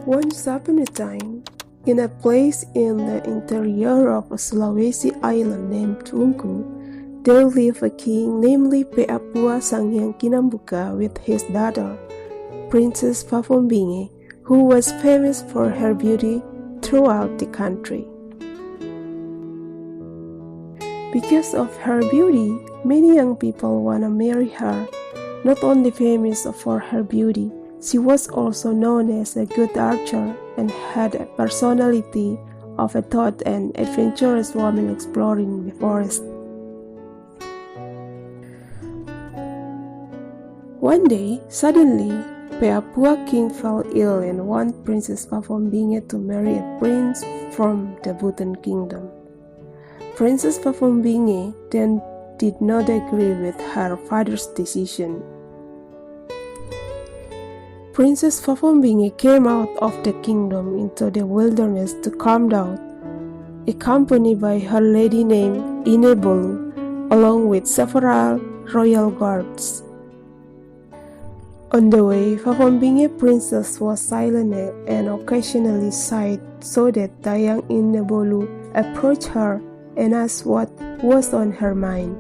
Once upon a time, in a place in the interior of a Sulawesi island named Bungku, there lived a king named Peapua Sangyang Kinambuka with his daughter, Princess Pafombinge, who was famous for her beauty throughout the country. Because of her beauty, many young people want to marry her. Not only famous for her beauty, she was also known as a good archer and had a personality of a thought and adventurous woman exploring the forest. One day, suddenly, Peapua king fell ill and wanted Princess Pafombinge to marry a prince from the Bhutan kingdom. Princess Pafombinge then did not agree with her father's decision. Princess Pafombinge came out of the kingdom into the wilderness to calm down, accompanied by her lady named Inebolu, along with several royal guards. On the way, Pafombinge princess was silent and occasionally sighed, so that the young Inebolu approached her and asked what was on her mind.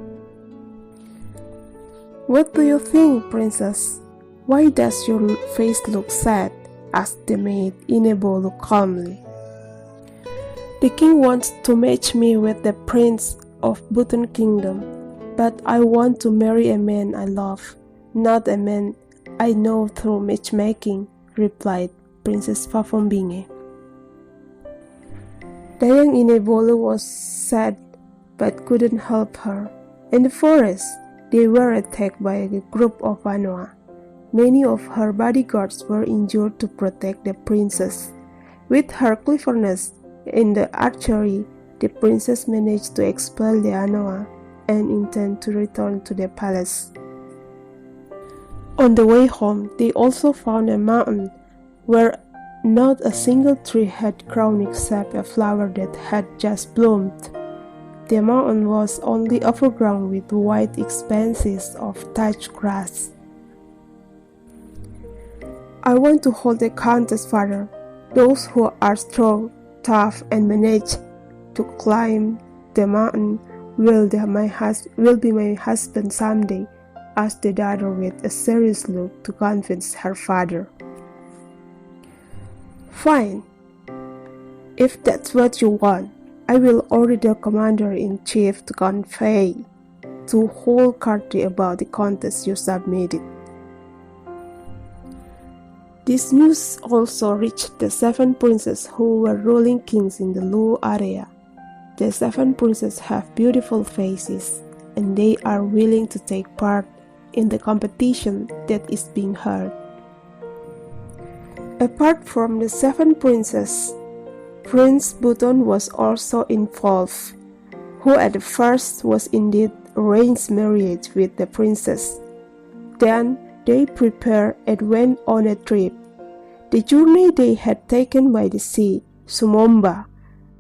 "What do you think, princess? Why does your face look sad?" asked the maid Inebolu calmly. "The king wants to match me with the prince of Bhutan kingdom, but I want to marry a man I love, not a man I know through matchmaking," replied Princess Pafombinge. The young Inebolu was sad but couldn't help her. In the forest, they were attacked by a group of Anoa. Many of her bodyguards were injured to protect the princess. With her cleverness in the archery, the princess managed to expel the Anoa and intended to return to the palace. On the way home, they also found a mountain where not a single tree had grown except a flower that had just bloomed. The mountain was only overgrown with wide expanses of touch grass. "I want to hold a contest, father. Those who are strong, tough, and manage to climb the mountain will be my husband someday," asked the daughter with a serious look to convince her father. "Fine. If that's what you want, I will order the commander-in-chief to convey to whole country about the contest you submitted." This news also reached the 7 princes who were ruling kings in the Lu area. The 7 princes have beautiful faces, and they are willing to take part in the competition that is being held. Apart from the 7 princes, Prince Bhutan was also involved, who at first was indeed arranged marriage with the princess. Then they prepared and went on a trip. The journey they had taken by the sea, Sumomba,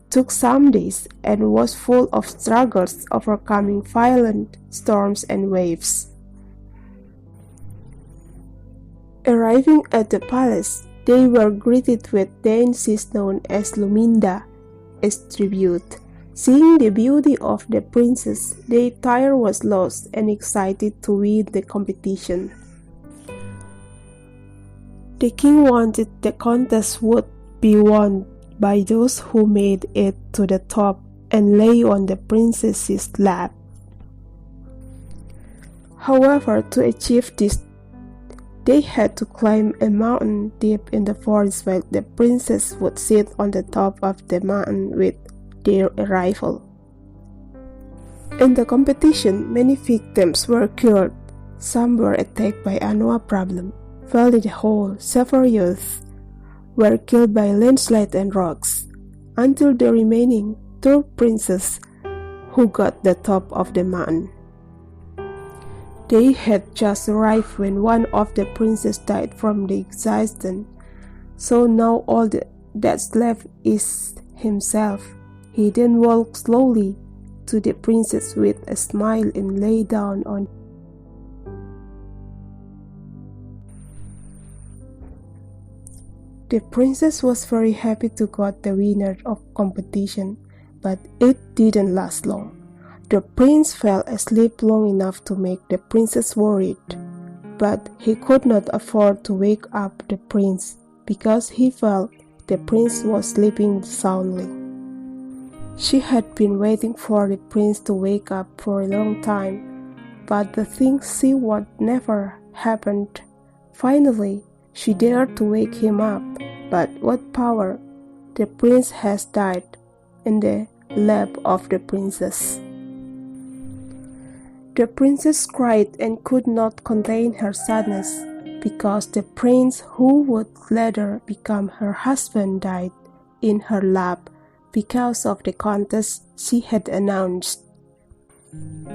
took some days and was full of struggles overcoming violent storms and waves. Arriving at the palace, they were greeted with dances known as Luminda, as tribute. Seeing the beauty of the princess, their tire was lost and excited to win the competition. The king wanted the contest would be won by those who made it to the top and lay on the princess's lap. However, to achieve this, they had to climb a mountain deep in the forest while the princess would sit on the top of the mountain with their arrival. In the competition, many victims were killed. Some were attacked by Anoa problem, fell in the hole. Several youths were killed by landslide and rocks, until the remaining 2 princes who got the top of the mountain. They had just arrived when one of the princes died from the exhaustion, so now all that's left is himself. He then walked slowly to the princess with a smile and lay down on The princess was very happy to got the winner of competition, but it didn't last long. The prince fell asleep long enough to make the princess worried, but he could not afford to wake up the prince because he felt the prince was sleeping soundly. She had been waiting for the prince to wake up for a long time, but the thing she wanted never happened. Finally, she dared to wake him up, but what power! The prince has died in the lap of the princess. The princess cried and could not contain her sadness, because the prince who would later become her husband died in her lap because of the contest she had announced.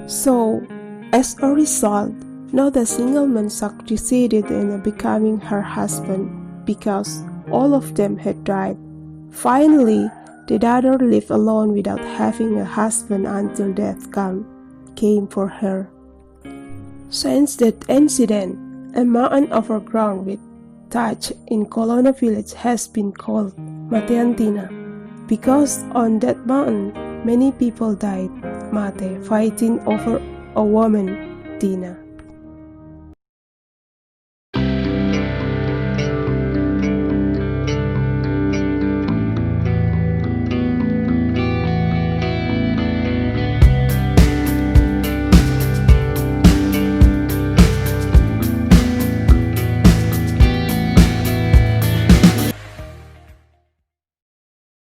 So, as a result, not a single man succeeded in becoming her husband because all of them had died. Finally, the daughter lived alone without having a husband until death came for her. Since that incident, a mountain overgrown with thatch in Colonna village has been called Mateantina, because on that mountain many people died, Mate, fighting over a woman, Tina.